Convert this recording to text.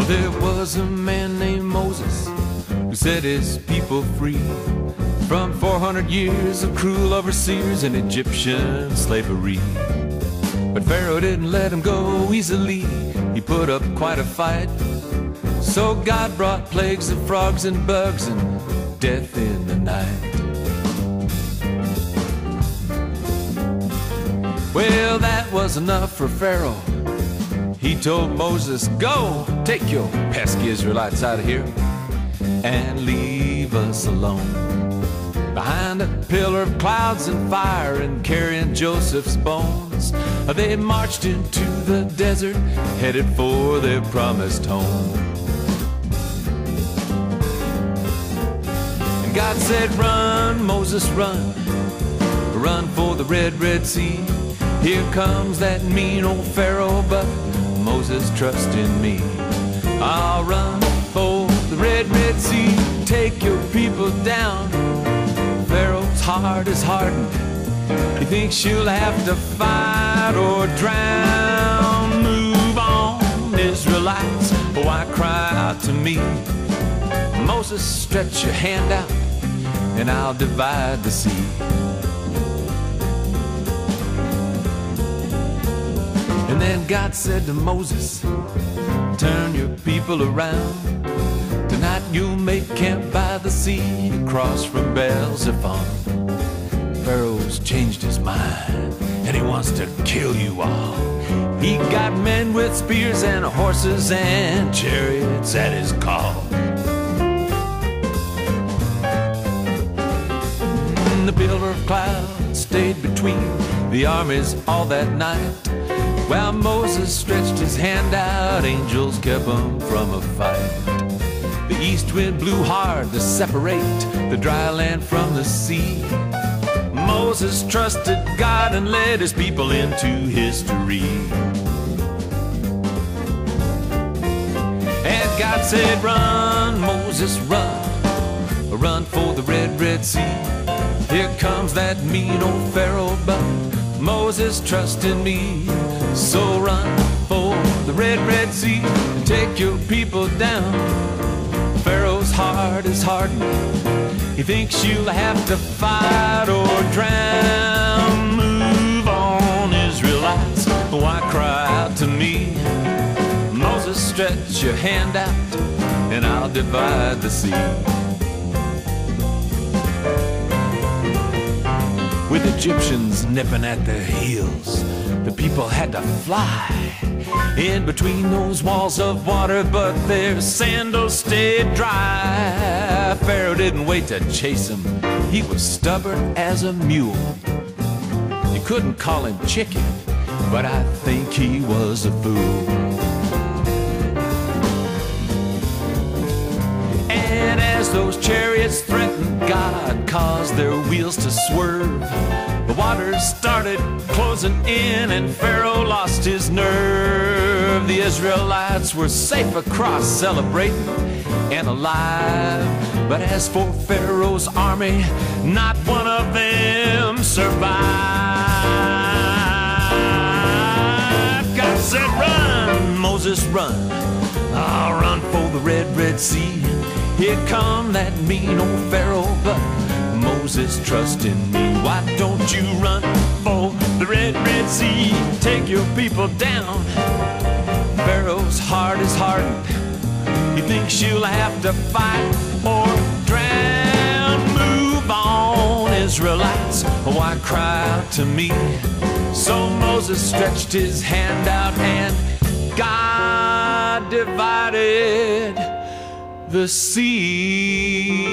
There was a man named Moses who set his people free from 400 years of cruel overseers and Egyptian slavery. But Pharaoh didn't let him go easily. He put up quite a fight. So God brought plagues of frogs and bugs and death in the night. Well, that was enough for Pharaoh. He told Moses, go, take your pesky Israelites out of here and leave us alone. Behind a pillar of clouds and fire and carrying Joseph's bones, they marched into the desert, headed for their promised home. And God said, run, Moses, run. Run for the Red Sea. Here comes that mean old Pharaoh, but Moses, trust in me. I'll run for the Red Sea. Take your people down. Pharaoh's heart is hardened. He thinks you'll have to fight or drown. Move on, Israelites, why cry out to me? Moses, stretch your hand out and I'll divide the sea. And then God said to Moses, turn your people around. Tonight you'll make camp by the sea across from Baal-Zephon. Pharaoh's changed his mind and he wants to kill you all. He got men with spears and horses and chariots at his call. And the pillar of cloud stayed between the armies all that night. While Moses stretched his hand out, angels kept him from a fight. The east wind blew hard to separate the dry land from the sea. Moses trusted God and led his people into history. And God said, run, Moses, run. Run for the Red Sea. Here comes that mean old Pharaoh, but Moses, trust in me. So run for the Red Sea and take your people down. Pharaoh's heart is hardened. He thinks you'll have to fight or drown. Move on, Israelites, why cry out to me? Moses, stretch your hand out and I'll divide the sea. With Egyptians nipping at their heels, the people had to fly in between those walls of water, but their sandals stayed dry. Pharaoh didn't wait to chase him. He was stubborn as a mule. You couldn't call him chicken, but I think he was a fool. And as those chariots threatened, God caused their wheels to swerve. The waters started closing in and Pharaoh lost his nerve. The Israelites were safe across, celebrating and alive. But as for Pharaoh's army, not one of them survived. God said, run, Moses, run. I'll run for the Red Sea. Here come that mean old Pharaoh, but Moses, trust in me. Why don't you run for the Red Sea? Take your people down. Pharaoh's heart is hardened. He thinks you'll have to fight or drown. Move on, Israelites, why cry out to me? So Moses stretched his hand out and God divided the sea.